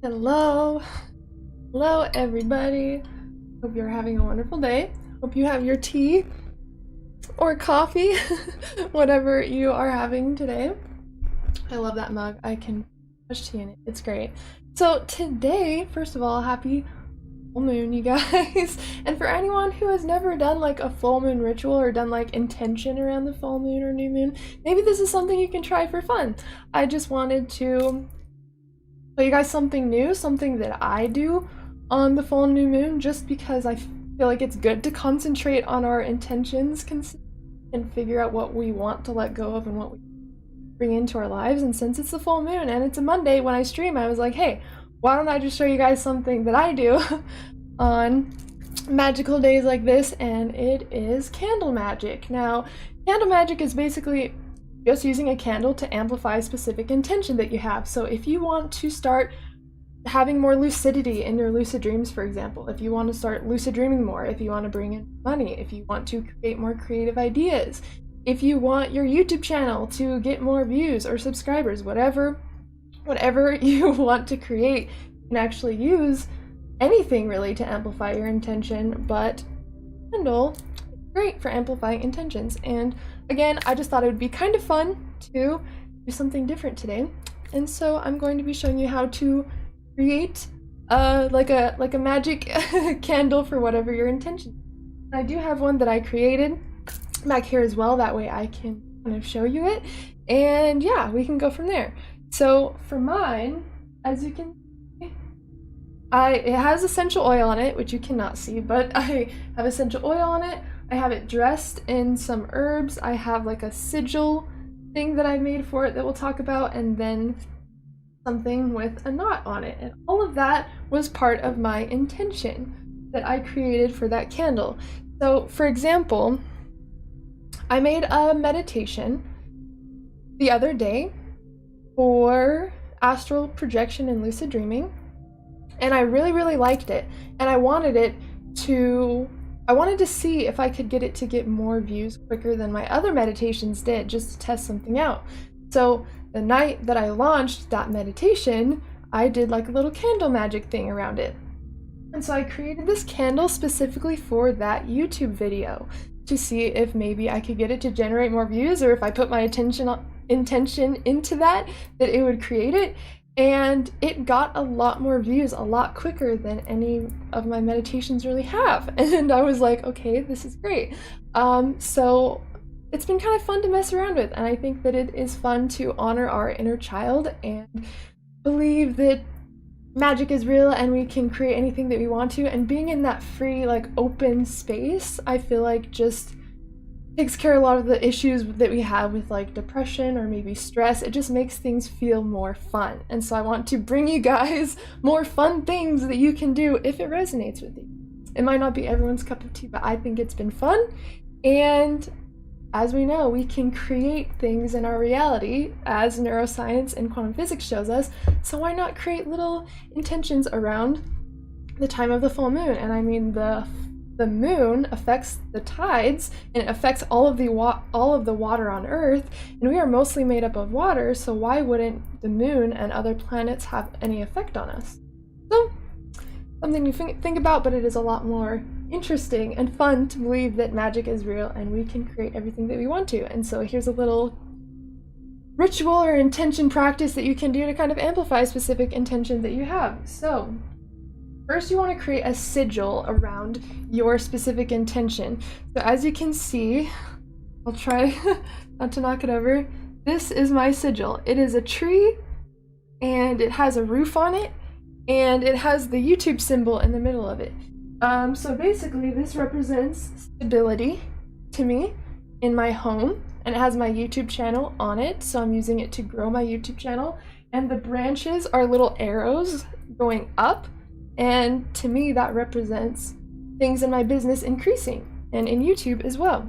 Hello, hello everybody. Hope you're having a wonderful day. Hope you have your tea or coffee, whatever you are having today. I love that mug. I can touch tea in it. It's great. So today, first of all, happy full moon, you guys. And for anyone who has never done like a full moon ritual or done like intention around the full moon or new moon, maybe this is something you can try for fun. I just wanted to show you guys something new, something that I do on the full new moon, just because I feel like it's good to concentrate on our intentions and figure out what we want to let go of and what we bring into our lives. And since it's the full moon and it's a Monday when I stream, I was like, hey, why don't I just show you guys something that I do on magical days like this, and it is candle magic. Now, candle magic is basically just using a candle to amplify a specific intention that you have. So if you want to start having more lucidity in your lucid dreams, for example, if you want to start lucid dreaming more, if you want to bring in money, if you want to create more creative ideas, if you want your YouTube channel to get more views or subscribers, whatever you want to create, you can actually use anything really to amplify your intention, but candle is great for amplifying intentions. And again, I just thought it would be kind of fun to do something different today. And so I'm going to be showing you how to create like a magic candle for whatever your intention. I do have one that I created back here as well, that way I can kind of show you it, and yeah, we can go from there. So for mine, as you can see, it has essential oil on it, which you cannot see, but I have essential oil on it. I have it dressed in some herbs. I have like a sigil thing that I made for it that we'll talk about, and then something with a knot on it. And all of that was part of my intention that I created for that candle. So for example, I made a meditation the other day for astral projection and lucid dreaming, and I really liked it, and I wanted to see if I could get it to get more views quicker than my other meditations did, just to test something out. So the night that I launched that meditation, I did like a little candle magic thing around it. And so I created this candle specifically for that YouTube video to see if maybe I could get it to generate more views, or if I put my intention into that it would create it. And it got a lot more views a lot quicker than any of my meditations really have. And I was like, okay, this is great. So it's been kind of fun to mess around with, and I think that it is fun to honor our inner child and believe that magic is real and we can create anything that we want to. And being in that free, like, open space, I feel like just takes care of a lot of the issues that we have with like depression or maybe stress. It just makes things feel more fun. And so I want to bring you guys more fun things that you can do if it resonates with you. It might not be everyone's cup of tea, but I think it's been fun. And as we know, we can create things in our reality, as neuroscience and quantum physics shows us. So why not create little intentions around the time of the full moon? And I mean, the moon affects the tides, and it affects all of the water on Earth, and we are mostly made up of water, so why wouldn't the moon and other planets have any effect on us? So, something to think about, but it is a lot more interesting and fun to believe that magic is real and we can create everything that we want to. And so here's a little ritual or intention practice that you can do to kind of amplify a specific intention that you have. So first, you want to create a sigil around your specific intention. So as you can see, I'll try not to knock it over. This is my sigil. It is a tree, and it has a roof on it, and it has the YouTube symbol in the middle of it. So basically, this represents stability to me in my home, and it has my YouTube channel on it, so I'm using it to grow my YouTube channel. And the branches are little arrows going up, and to me that represents things in my business increasing, and in YouTube as well.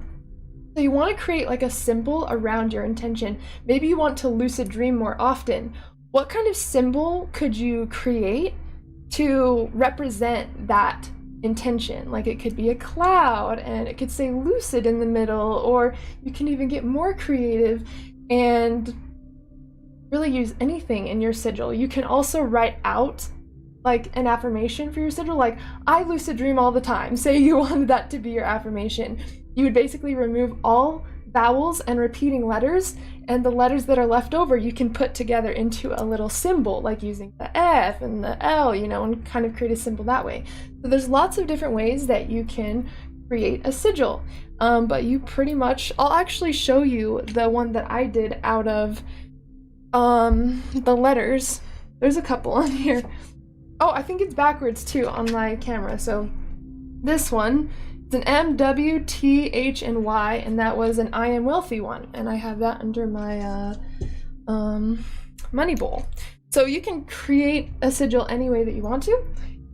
So you want to create like a symbol around your intention. Maybe you want to lucid dream more often. What kind of symbol could you create to represent that intention? Like, it could be a cloud and it could say lucid in the middle, or you can even get more creative and really use anything in your sigil. You can also write out like an affirmation for your sigil, like I lucid dream all the time, say you wanted that to be your affirmation, you would basically remove all vowels and repeating letters, and the letters that are left over you can put together into a little symbol, like using the F and the L, you know, and kind of create a symbol that way. So there's lots of different ways that you can create a sigil, but you pretty much, I'll actually show you the one that I did out of the letters. There's a couple on here. Oh, I think it's backwards too on my camera. So this one, it's an M, W, T, H, and Y, and that was an I am wealthy one, and I have that under my money bowl. So you can create a sigil any way that you want to,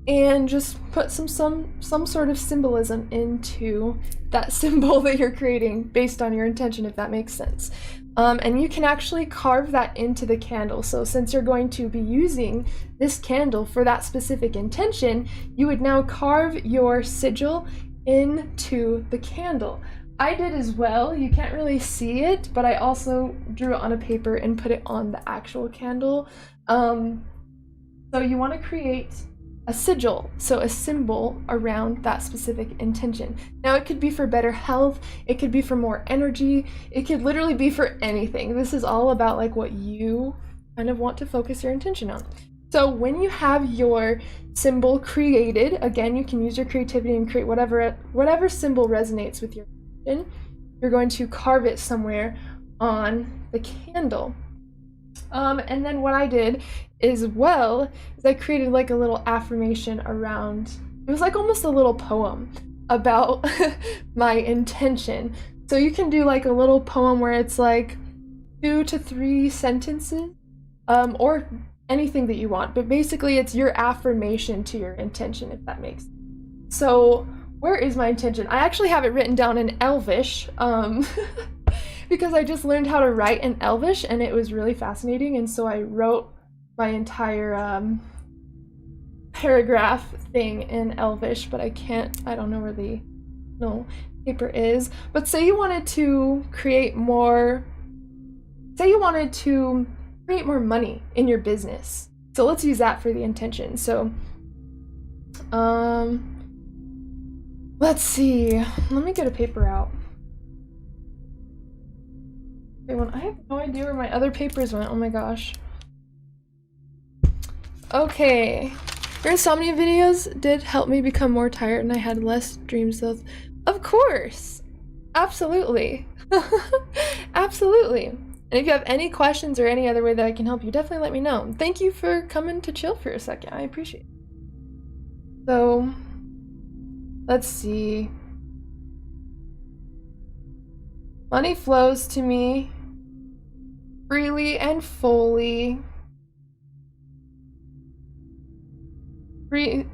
and just put some sort of symbolism into that symbol that you're creating based on your intention, if that makes sense. And you can actually carve that into the candle. So since you're going to be using this candle for that specific intention, you would now carve your sigil into the candle. I did as well. You can't really see it, but I also drew it on a paper and put it on the actual candle. So you want to create a sigil, so a symbol around that specific intention. Now it could be for better health, it could be for more energy, it could literally be for anything. This is all about like what you kind of want to focus your intention on. So when you have your symbol created, again, you can use your creativity and create whatever symbol resonates with your intention. You're going to carve it somewhere on the candle. And then what I did as well is I created like a little affirmation around, it was like almost a little poem about my intention. So you can do like a little poem where it's like 2 to 3 sentences, or anything that you want, but basically it's your affirmation to your intention, if that makes sense. So where is my intention? I actually have it written down in Elvish, because I just learned how to write in Elvish and it was really fascinating, and so I wrote my entire paragraph thing in Elvish, but I don't know where the paper is. But say you wanted to create more money in your business. So let's use that for the intention. So let's see. Let me get a paper out. I have no idea where my other papers went. Oh my gosh. Okay. Your insomnia videos did help me become more tired and I had less dreams of course. Absolutely. Absolutely. And if you have any questions or any other way that I can help you, definitely let me know. Thank you for coming to chill for a second. I appreciate it. So, let's see. Money flows to me freely and fully.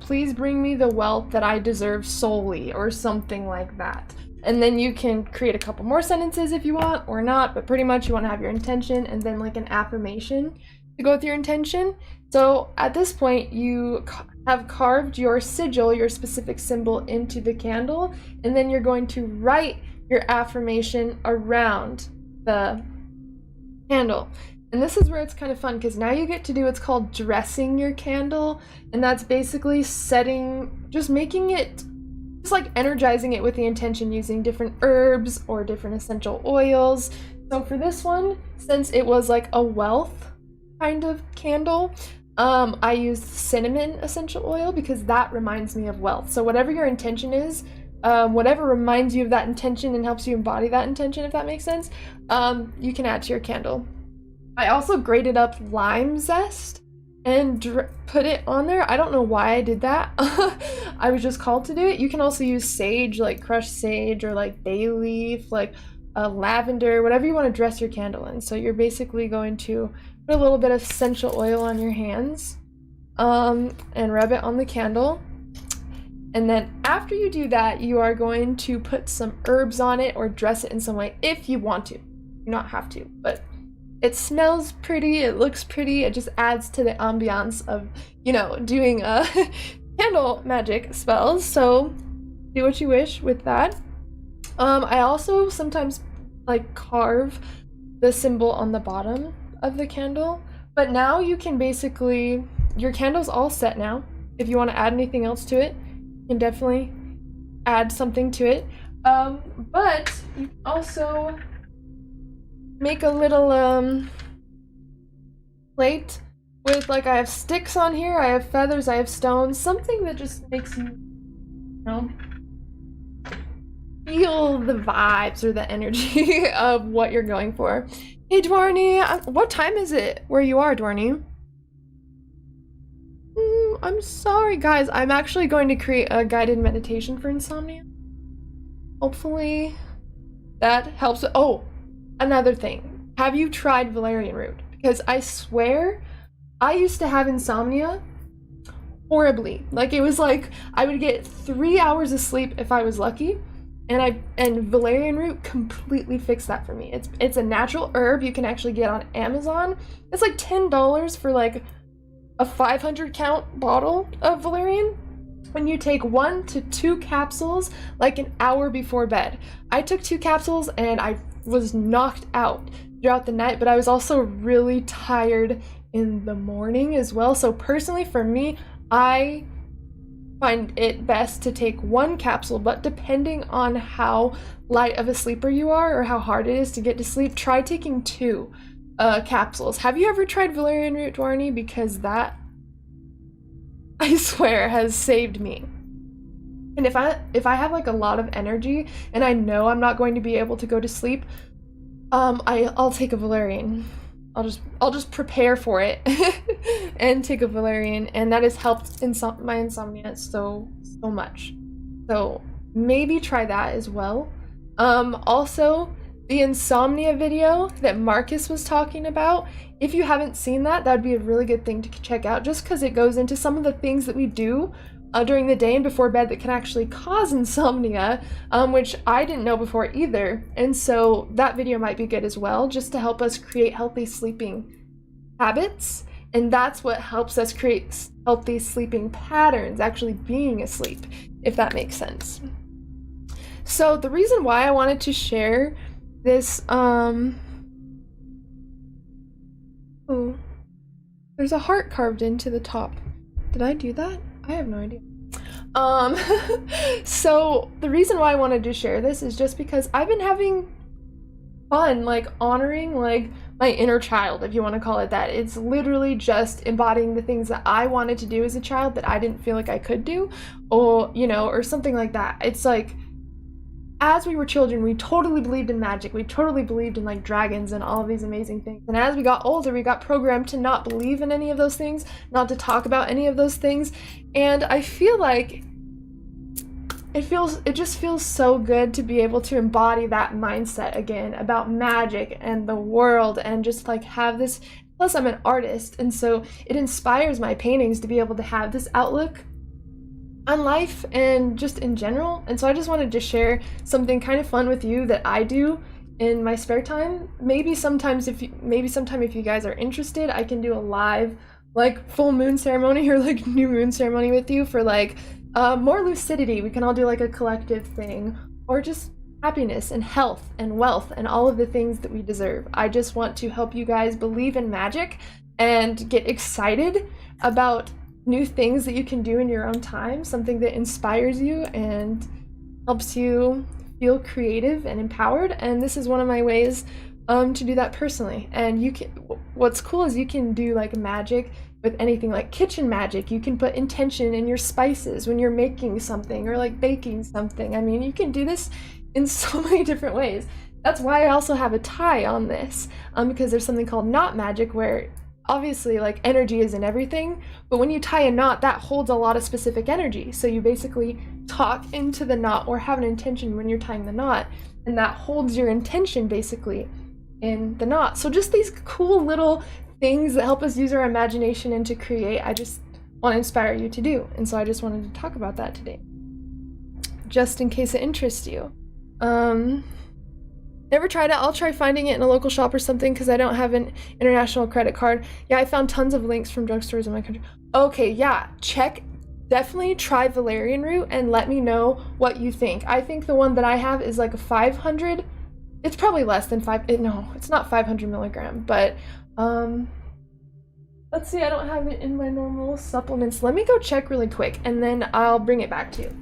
Please bring me the wealth that I deserve solely, or something like that. And then you can create a couple more sentences if you want, or not, but pretty much you want to have your intention and then like an affirmation to go with your intention. So at this point, you have carved your sigil, your specific symbol, into the candle, and then you're going to write your affirmation around the candle. And this is where it's kind of fun, because now you get to do what's called dressing your candle, and that's basically just like energizing it with the intention, using different herbs or different essential oils. So for this one, since it was like a wealth kind of candle, I used cinnamon essential oil because that reminds me of wealth. So whatever your intention is, whatever reminds you of that intention and helps you embody that intention, if that makes sense, you can add to your candle. I also grated up lime zest and put it on there. I don't know why I did that. I was just called to do it. You can also use sage, like crushed sage, or like bay leaf, like lavender, whatever you want to dress your candle in. So you're basically going to put a little bit of essential oil on your hands, and rub it on the candle. And then after you do that, you are going to put some herbs on it or dress it in some way if you want to. You do not have to, but it smells pretty, it looks pretty, it just adds to the ambiance of, you know, doing candle magic spells. So do what you wish with that. I also sometimes like carve the symbol on the bottom of the candle, but now you can basically your candle's all set now. If you want to add anything else to it, you can definitely add something to it. But you can also make a little plate with, like, I have sticks on here, I have feathers, I have stones, something that just makes you, you know, feel the vibes or the energy of what you're going for. Hey Dwarney, what time is it where you are, Dwarney? I'm sorry guys, I'm actually going to create a guided meditation for insomnia. Hopefully that helps. Oh, another thing. Have you tried valerian root? Because I swear I used to have insomnia horribly. Like, it was like I would get 3 hours of sleep if I was lucky, and valerian root completely fixed that for me. It's a natural herb you can actually get on Amazon. It's like $10 for like a 500 count bottle of valerian. When you take 1 to 2 capsules like an hour before bed. I took 2 capsules and I was knocked out throughout the night, but I was also really tired in the morning as well. So personally for me, I find it best to take 1 capsule, but depending on how light of a sleeper you are or how hard it is to get to sleep, try taking 2 capsules. Have you ever tried valerian root, Dwarney? Because that, I swear, has saved me. And if I have like a lot of energy and I know I'm not going to be able to go to sleep, I'll take a valerian. I'll just prepare for it and take a valerian, and that has helped my insomnia so much. So maybe try that as well. Also, the insomnia video that Marcus was talking about, if you haven't seen that, that'd be a really good thing to check out, just because it goes into some of the things that we do during the day and before bed that can actually cause insomnia, which I didn't know before either. And so that video might be good as well, just to help us create healthy sleeping habits. And that's what helps us create healthy sleeping patterns, actually being asleep, if that makes sense. So the reason why I wanted to share this, oh, there's a heart carved into the top. Did I do that? I have no idea. So the reason why I wanted to share this is just because I've been having fun, like, honoring, like, my inner child, if you want to call it that. It's literally just embodying the things that I wanted to do as a child that I didn't feel like I could do, or, you know, or something like that. It's like, as we were children, we totally believed in magic. We totally believed in, like, dragons and all of these amazing things. And as we got older, we got programmed to not believe in any of those things, not to talk about any of those things. And I feel like it just feels so good to be able to embody that mindset again about magic and the world, and just like have this. Plus, I'm an artist, and so it inspires my paintings to be able to have this outlook on life and just in general. And so I just wanted to share something kind of fun with you that I do in my spare time. Maybe sometime if you guys are interested, I can do a live, like, full moon ceremony or like new moon ceremony with you for like more lucidity. We can all do like a collective thing, or just happiness and health and wealth and all of the things that we deserve. I just want to help you guys believe in magic and get excited about new things that you can do in your own time, something that inspires you and helps you feel creative and empowered. And this is one of my ways to do that personally. And you can, what's cool is you can do like magic with anything, like kitchen magic. You can put intention in your spices when you're making something or like baking something. I mean, you can do this in so many different ways. That's why I also have a tie on this, because there's something called knot magic, where obviously, like, energy is in everything, but when you tie a knot, that holds a lot of specific energy. So you basically talk into the knot or have an intention when you're tying the knot, and that holds your intention basically in the knot. So just these cool little things that help us use our imagination and to create, I just want to inspire you to do. And so I just wanted to talk about that today, just in case it interests you. Never tried it. I'll try finding it in a local shop or something, because I don't have an international credit card. Yeah, I found tons of links from drugstores in my country. Okay, yeah, definitely try valerian root and let me know what you think. I think the one that I have is like a 500. It's probably less than no, it's not 500 milligram, but Let's see, I don't have it in my normal supplements. Let me go check really quick and then I'll bring it back to you.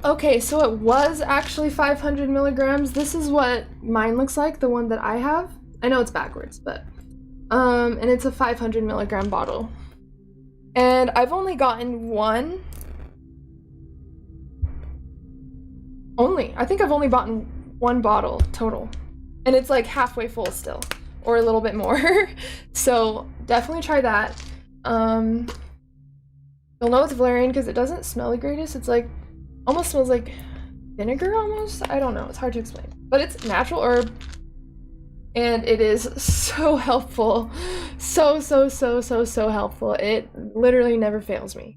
Okay, so it was actually 500 milligrams. This is what mine looks like, the one that I have. I know it's backwards, but and it's a 500 milligram bottle. And I've only gotten one. I think I've only bought one bottle total. And it's like halfway full still, or a little bit more. So definitely try that. You'll know it's valerian because it doesn't smell the greatest. It's like, almost smells like vinegar almost. I don't know, it's hard to explain. But it's natural herb. And it is so helpful. So helpful. It literally never fails me.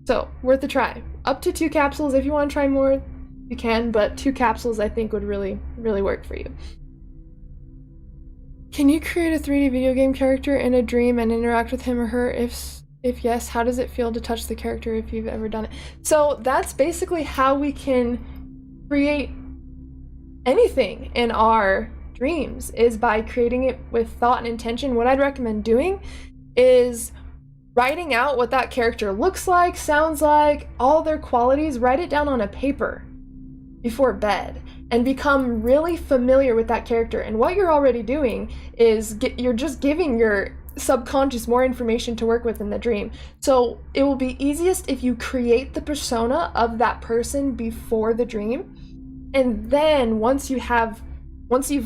So, worth a try. Up to 2 capsules. If you want to try more, you can, but 2 capsules I think would really work for you. Can you create a 3D video game character in a dream and interact with him or her? If yes, how does it feel to touch the character if you've ever done it? So that's basically how we can create anything in our dreams, is by creating it with thought and intention. What I'd recommend doing is writing out what that character looks like, sounds like, all their qualities. Write it down on a paper before bed and become really familiar with that character. And what you're already doing is you're just giving your subconscious more information to work with in the dream. So it will be easiest if you create the persona of that person before the dream, and then once you've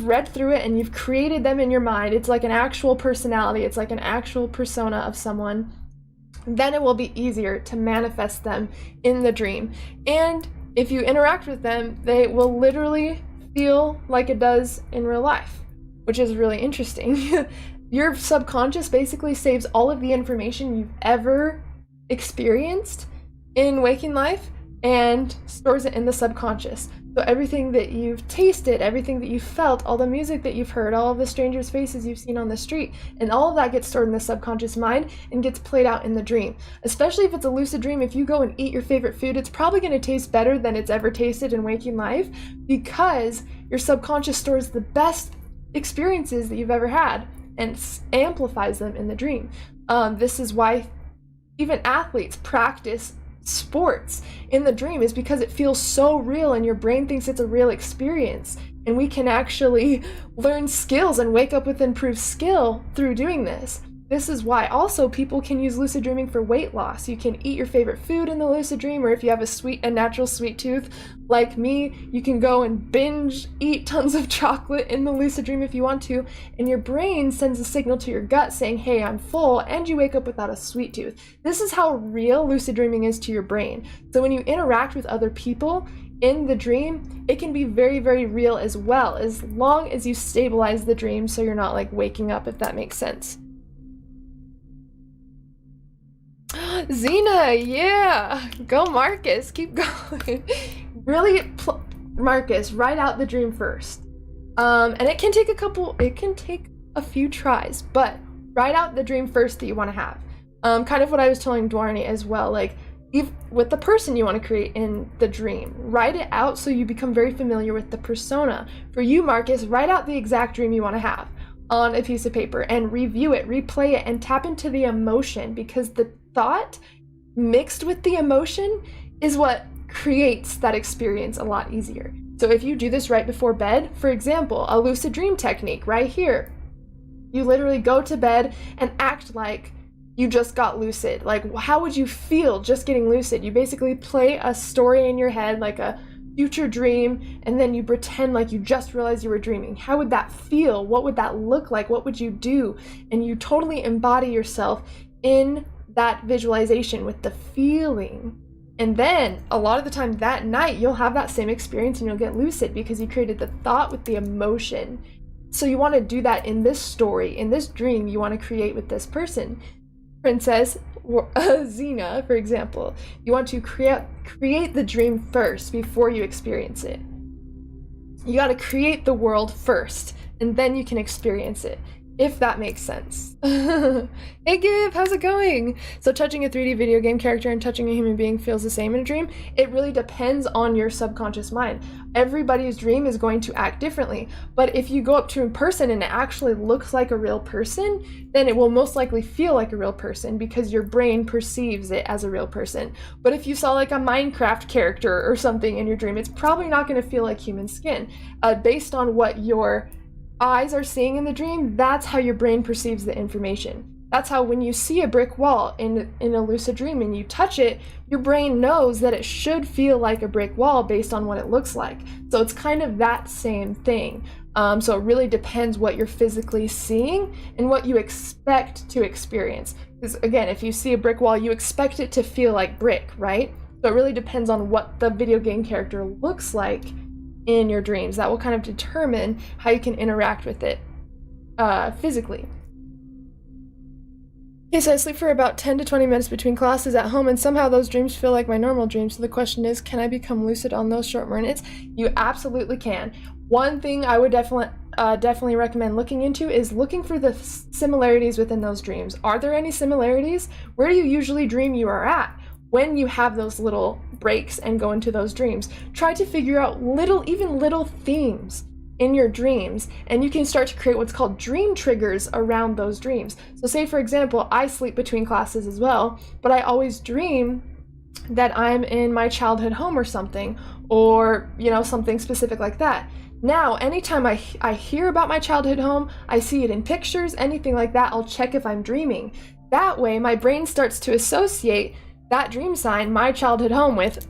read through it and you've created them in your mind, it's like an actual personality, it's like an actual persona of someone, then it will be easier to manifest them in the dream. And if you interact with them, they will literally feel like it does in real life, which is really interesting. Your subconscious basically saves all of the information you've ever experienced in waking life and stores it in the subconscious. So everything that you've tasted, everything that you've felt, all the music that you've heard, all of the strangers' faces you've seen on the street, and all of that gets stored in the subconscious mind and gets played out in the dream. Especially if it's a lucid dream, if you go and eat your favorite food, it's probably going to taste better than it's ever tasted in waking life, because your subconscious stores the best experiences that you've ever had and amplifies them in the dream. This is why even athletes practice sports in the dream, is because it feels so real and your brain thinks it's a real experience, and we can actually learn skills and wake up with improved skill through doing this. This is why also people can use lucid dreaming for weight loss. You can eat your favorite food in the lucid dream, or if you have a natural sweet tooth like me, you can go and binge eat tons of chocolate in the lucid dream if you want to, and your brain sends a signal to your gut saying, hey, I'm full, and you wake up without a sweet tooth. This is how real lucid dreaming is to your brain. So when you interact with other people in the dream, it can be very real as well, as long as you stabilize the dream so you're not like waking up, if that makes sense. Zena, yeah, go Marcus, keep going. Really, Marcus, write out the dream first. And it can take a few tries, but write out the dream first that you want to have. Kind of what I was telling Dwarney as well, like with the person you want to create in the dream, write it out so you become very familiar with the persona. For you, Marcus, write out the exact dream you want to have on a piece of paper and review it, replay it, and tap into the emotion, because the thought mixed with the emotion is what creates that experience a lot easier. So if you do this right before bed, for example, a lucid dream technique right here, you literally go to bed and act like you just got lucid. Like, how would you feel just getting lucid? You basically play a story in your head, like a future dream, and then you pretend like you just realized you were dreaming. How would that feel? What would that look like? What would you do? And you totally embody yourself in that visualization with the feeling. And then a lot of the time that night you'll have that same experience and you'll get lucid because you created the thought with the emotion. So you want to do that in this story, in this dream you want to create with this person. Princess Xena, for example, you want to create the dream first before you experience it. You got to create the world first, and then you can experience it. if that makes sense. Hey Give, how's it going? So touching a 3D video game character and touching a human being feels the same in a dream? It really depends on your subconscious mind. Everybody's dream is going to act differently, but if you go up to a person and it actually looks like a real person, then it will most likely feel like a real person because your brain perceives it as a real person. But if you saw like a Minecraft character or something in your dream, it's probably not going to feel like human skin. Based on what your eyes are seeing in the dream, that's how your brain perceives the information. That's how when you see a brick wall in a lucid dream and you touch it, your brain knows that it should feel like a brick wall based on what it looks like. So it's kind of that same thing. So it really depends what you're physically seeing and what you expect to experience. Because again, if you see a brick wall, you expect it to feel like brick, right? So it really depends on what the video game character looks like in your dreams. That will kind of determine how you can interact with it physically. Okay, so I sleep for about 10 to 20 minutes between classes at home, and somehow those dreams feel like my normal dreams. So the question is, can I become lucid on those short minutes? You absolutely can. One thing I would definitely recommend looking into is looking for the similarities within those dreams. Are there any similarities? Where do you usually dream you are at when you have those little breaks and go into those dreams? Try to figure out even little themes in your dreams, and you can start to create what's called dream triggers around those dreams. So say for example, I sleep between classes as well, but I always dream that I'm in my childhood home or something, or something specific like that. Now anytime I hear about my childhood home, I see it in pictures, anything like that, I'll check if I'm dreaming. That way my brain starts to associate that dream sign, my childhood home, with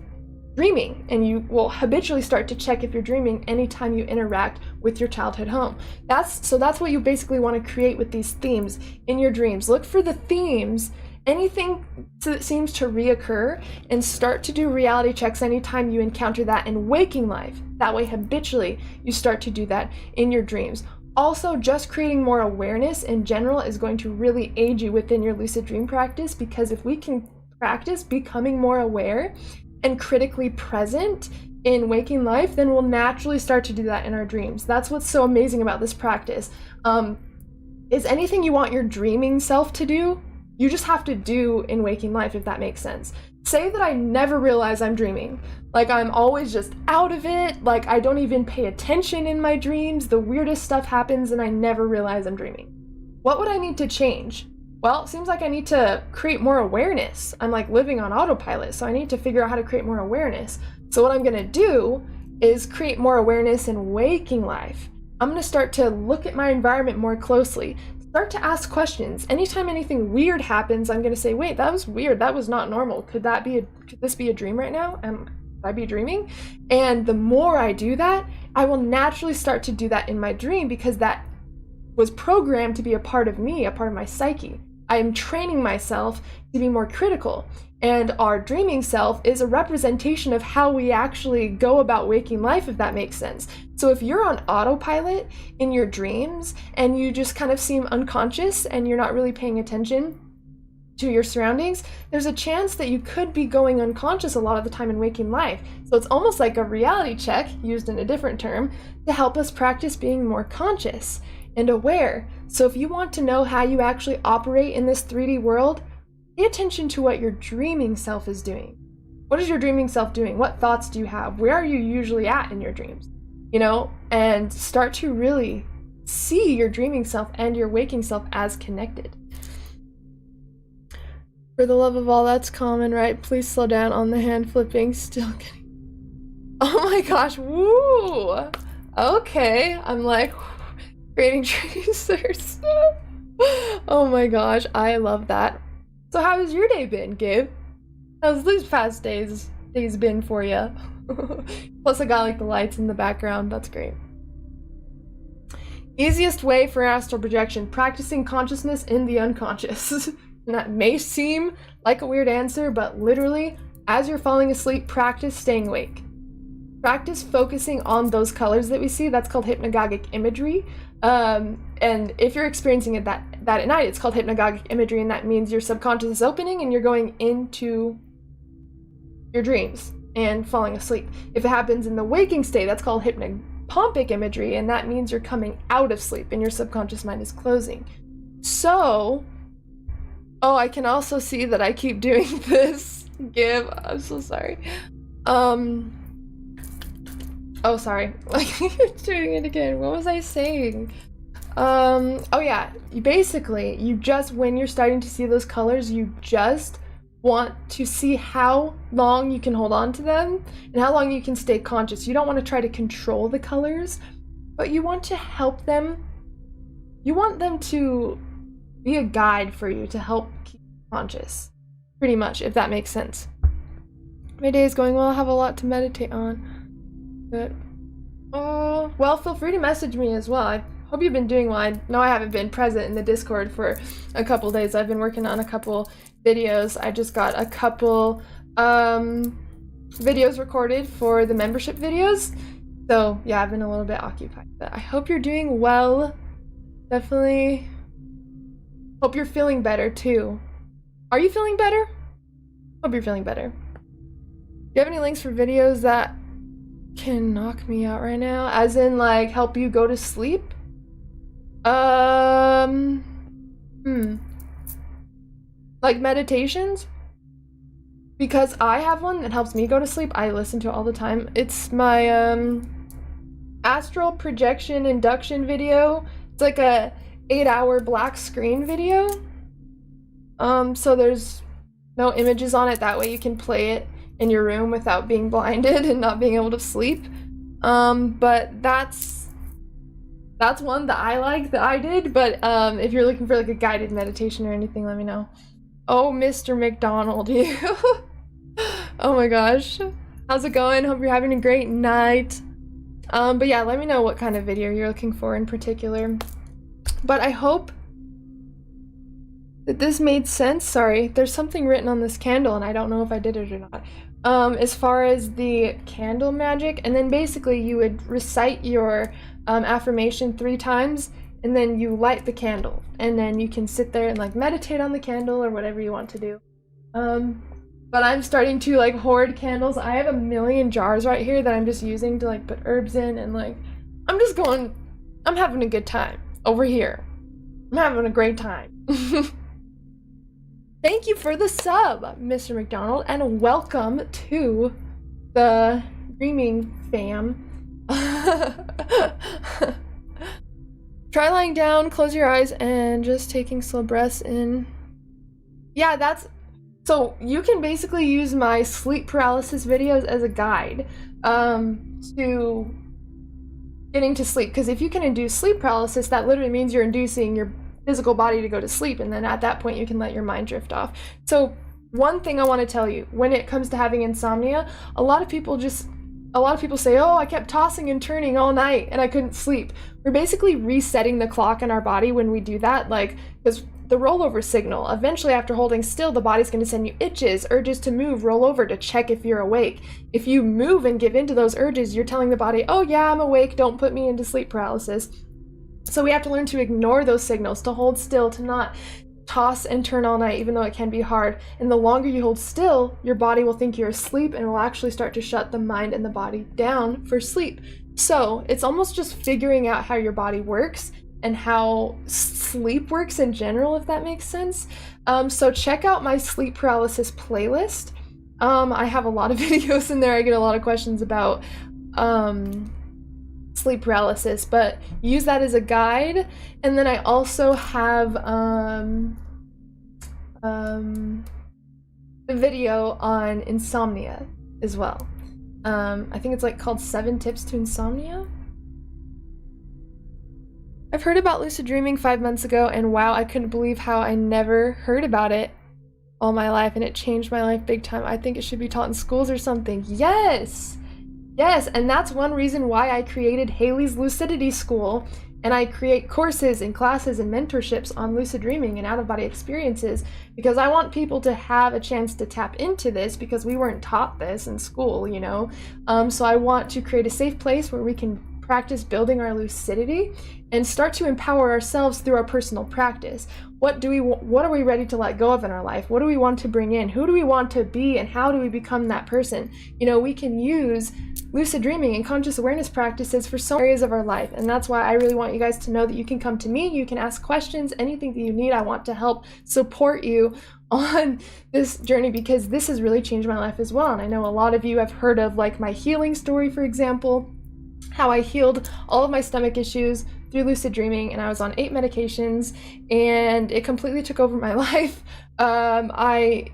dreaming, and you will habitually start to check if you're dreaming anytime you interact with your childhood home. That's what you basically want to create with these themes in your dreams. Look for the themes, anything that seems to reoccur, and start to do reality checks anytime you encounter that in waking life. That way habitually you start to do that in your dreams. Also, just creating more awareness in general is going to really aid you within your lucid dream practice, because if we can practice becoming more aware and critically present in waking life, then we'll naturally start to do that in our dreams. That's what's so amazing about this practice. Is anything you want your dreaming self to do, you just have to do in waking life, if that makes sense. Say that I never realize I'm dreaming. Like I'm always just out of it, like I don't even pay attention in my dreams, the weirdest stuff happens and I never realize I'm dreaming. What would I need to change? Well, it seems like I need to create more awareness. I'm like living on autopilot, so I need to figure out how to create more awareness. So what I'm gonna do is create more awareness in waking life. I'm gonna start to look at my environment more closely, start to ask questions. Anytime anything weird happens, I'm gonna say, wait, that was weird, that was not normal. Could this be a dream right now? Could I be dreaming? And the more I do that, I will naturally start to do that in my dream, because that was programmed to be a part of me, a part of my psyche. I am training myself to be more critical, and our dreaming self is a representation of how we actually go about waking life, if that makes sense. So if you're on autopilot in your dreams and you just kind of seem unconscious and you're not really paying attention to your surroundings, there's a chance that you could be going unconscious a lot of the time in waking life. So it's almost like a reality check, used in a different term, to help us practice being more conscious and aware. So if you want to know how you actually operate in this 3D world, pay attention to what your dreaming self is doing. What is your dreaming self doing? What thoughts do you have? Where are you usually at in your dreams? And start to really see your dreaming self and your waking self as connected. For the love of all that's common, right? Please slow down on the hand flipping. Still getting... Oh my gosh, woo! Okay, I'm like... creating tracers. Oh my gosh, I love that. So how has your day been, Gabe? How's these past days been for you? Plus I got like the lights in the background, that's great. Easiest way for astral projection, practicing consciousness in the unconscious. And that may seem like a weird answer, but literally, as you're falling asleep, practice staying awake. Practice focusing on those colors that we see. That's called hypnagogic imagery. And if you're experiencing that at night, it's called hypnagogic imagery, and that means your subconscious is opening and you're going into your dreams and falling asleep. If it happens in the waking state, that's called 𝒂𝒓𝒏 imagery, and that means you're coming out of sleep and your subconscious mind is closing. So, oh, I can also see that I keep doing this. I'm so sorry. Oh, sorry. Like, doing it again. What was I saying? Oh yeah, you just, when you're starting to see those colors, you just want to see how long you can hold on to them and how long you can stay conscious. You don't want to try to control the colors, but you want to help them. You want them to be a guide for you to help keep you conscious, pretty much, if that makes sense. My day is going well. I have a lot to meditate on, but well, feel free to message me as well. I hope you've been doing well. I know I haven't been present in the Discord for a couple days. I've been working on a couple videos. I just got a couple videos recorded for the membership videos. So yeah, I've been a little bit occupied, but I hope you're doing well. Definitely hope you're feeling better too. Are you feeling better? Hope you're feeling better. Do you have any links for videos that can knock me out right now? As in, like, help you go to sleep? Like meditations? Because I have one that helps me go to sleep. I listen to it all the time. It's my astral projection induction video. It's like a 8-hour black screen video. So there's no images on it. That way you can play it in your room without being blinded and not being able to sleep. But that's one that I like, that I did. But if you're looking for like a guided meditation or anything, let me know. Oh, Mr. McDonald, you. Oh my gosh. How's it going? Hope you're having a great night. But yeah, let me know what kind of video you're looking for in particular. But I hope that this made sense. Sorry, there's something written on this candle and I don't know if I did it or not. As far as the candle magic, and then basically you would recite your affirmation 3 times, and then you light the candle, and then you can sit there and like meditate on the candle or whatever you want to do. But I'm starting to like hoard candles. I have a million jars right here that I'm just using to like put herbs in, and like I'm having a good time over here. I'm having a great time. Thank you for the sub, Mr. McDonald, and welcome to the Dreaming fam. Try lying down, close your eyes, and just taking slow breaths in. Yeah, so you can basically use my sleep paralysis videos as a guide to getting to sleep, because if you can induce sleep paralysis, that literally means you're inducing your physical body to go to sleep, and then at that point you can let your mind drift off. So one thing I want to tell you, when it comes to having insomnia, a lot of people say, oh, I kept tossing and turning all night and I couldn't sleep. We're basically resetting the clock in our body when we do that, like, because the rollover signal, eventually after holding still, the body's going to send you itches, urges to move, roll over to check if you're awake. If you move and give into those urges, you're telling the body, oh yeah, I'm awake, don't put me into sleep paralysis. So we have to learn to ignore those signals, to hold still, to not toss and turn all night, even though it can be hard. And the longer you hold still, your body will think you're asleep and will actually start to shut the mind and the body down for sleep. So it's almost just figuring out how your body works and how sleep works in general, if that makes sense. So check out my sleep paralysis playlist. I have a lot of videos in there. I get a lot of questions about sleep paralysis, but use that as a guide. And then I also have a video on insomnia as well. I think it's like called 7 Tips to Insomnia. I've heard about lucid dreaming 5 months ago, and wow, I couldn't believe how I never heard about it all my life, and it changed my life big time. I think it should be taught in schools or something. Yes! Yes, and that's one reason why I created Haylee's Lucidity School, and I create courses and classes and mentorships on lucid dreaming and out-of-body experiences, because I want people to have a chance to tap into this, because we weren't taught this in school, you know? So I want to create a safe place where we can practice building our lucidity and start to empower ourselves through our personal practice. What are we ready to let go of in our life? What do we want to bring in? Who do we want to be, and how do we become that person? You know, we can use lucid dreaming and conscious awareness practices for so many areas of our life, and that's why I really want you guys to know that you can come to me, you can ask questions, anything that you need. I want to help support you on this journey, because this has really changed my life as well. And I know a lot of you have heard of like my healing story, for example, how I healed all of my stomach issues through lucid dreaming, and I was on 8 medications and it completely took over my life. I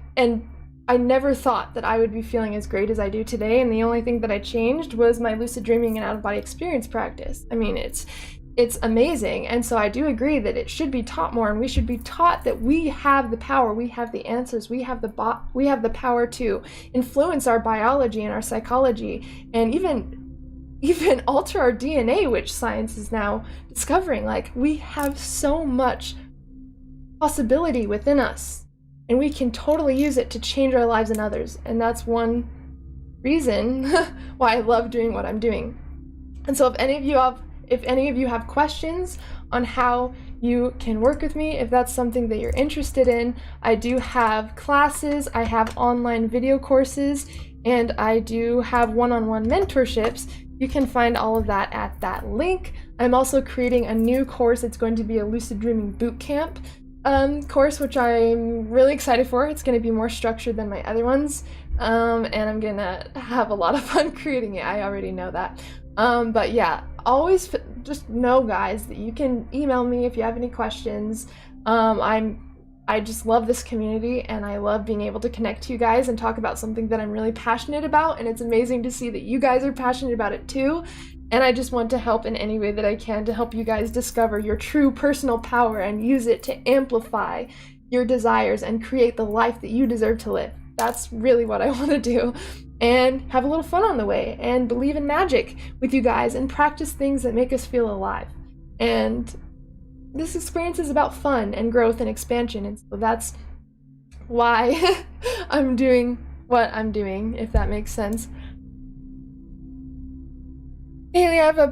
never thought that I would be feeling as great as I do today, and the only thing that I changed was my lucid dreaming and out-of-body experience practice. I mean, it's amazing. And so I do agree that it should be taught more, and we should be taught that we have the power, we have the answers, we have the power to influence our biology and our psychology, and even alter our DNA, which science is now discovering. Like, we have so much possibility within us, and we can totally use it to change our lives and others. And that's one reason why I love doing what I'm doing. And so if any of you have questions on how you can work with me, if that's something that you're interested in, I do have classes, I have online video courses, and I do have one-on-one mentorships. You can find all of that at that link. I'm also creating a new course. It's going to be a lucid dreaming bootcamp course, which I'm really excited for. It's going to be more structured than my other ones, and I'm gonna have a lot of fun creating it. I already know that. But yeah, always just know, guys, that you can email me if you have any questions. I just love this community, and I love being able to connect to you guys and talk about something that I'm really passionate about, and it's amazing to see that you guys are passionate about it too. And I just want to help in any way that I can to help you guys discover your true personal power and use it to amplify your desires and create the life that you deserve to live. That's really what I want to do. And have a little fun on the way, and believe in magic with you guys, and practice things that make us feel alive. And this experience is about fun and growth and expansion, and so that's why I'm doing what I'm doing, if that makes sense. Haley, I have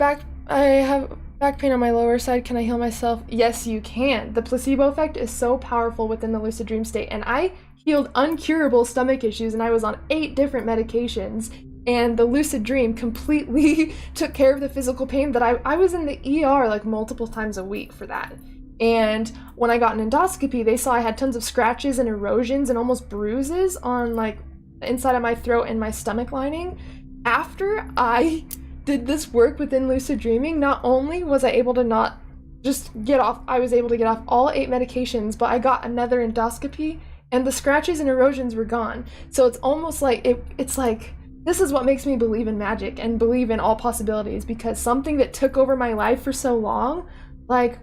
back pain on my lower side. Can I heal myself? Yes, you can. The placebo effect is so powerful within the lucid dream state, and I healed uncurable stomach issues, and I was on 8 different medications, and the lucid dream completely took care of the physical pain that I was in the ER like multiple times a week for that. And when I got an endoscopy, they saw I had tons of scratches and erosions and almost bruises on like the inside of my throat and my stomach lining. After I did this work within lucid dreaming, not only was I able to not just get off, I was able to get off all 8 medications, but I got another endoscopy and the scratches and erosions were gone. So it's almost like it's like, this is what makes me believe in magic and believe in all possibilities, because something that took over my life for so long, like,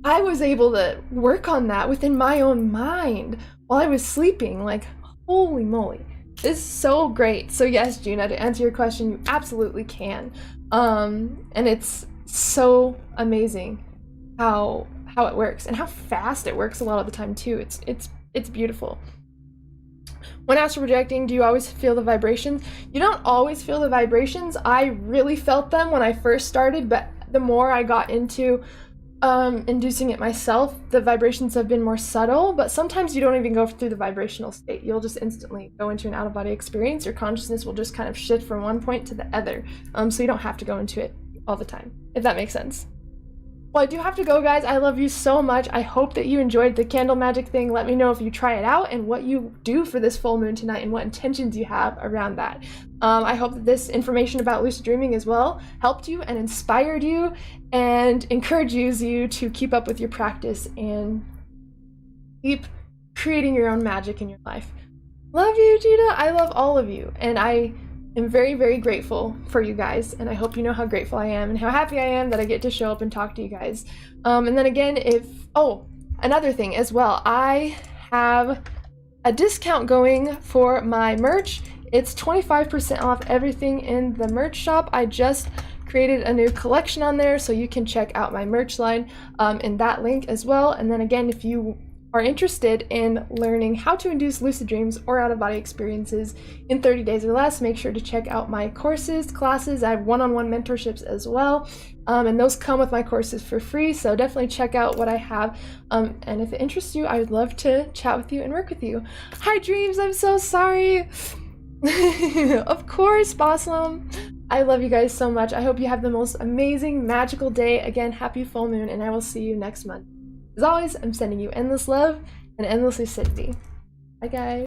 I was able to work on that within my own mind while I was sleeping. Like, holy moly, this is so great. So yes, Gina, to answer your question, you absolutely can. And it's so amazing how it works and how fast it works a lot of the time too. It's beautiful. When astral projecting, do you always feel the vibrations? You don't always feel the vibrations. I really felt them when I first started, but the more I got into inducing it myself, the vibrations have been more subtle. But sometimes you don't even go through the vibrational state. You'll just instantly go into an out-of-body experience. Your consciousness will just kind of shift from one point to the other. So you don't have to go into it all the time, if that makes sense. Well, I do have to go, guys. I love you so much. I hope that you enjoyed the candle magic thing. Let me know if you try it out and what you do for this full moon tonight and what intentions you have around that. I hope that this information about lucid dreaming as well helped you and inspired you and encourages you to keep up with your practice and keep creating your own magic in your life. Love you, Gina. I love all of you, and I am very, very grateful for you guys, and I hope you know how grateful I am and how happy I am that I get to show up and talk to you guys. And then again, another thing as well, I have a discount going for my merch. It's 25% off everything in the merch shop. I just created a new collection on there, so you can check out my merch line in that link as well. And then again, if you are interested in learning how to induce lucid dreams or out-of-body experiences in 30 days or less, make sure to check out my courses, classes. I have one-on-one mentorships as well, and those come with my courses for free, so definitely check out what I have. And if it interests you, I would love to chat with you and work with you. Hi dreams, I'm so sorry. Of course, Baslam. I love you guys so much. I hope you have the most amazing, magical day. Again, happy full moon, and I will see you next month. As always, I'm sending you endless love and endless lucidity. Bye, guys.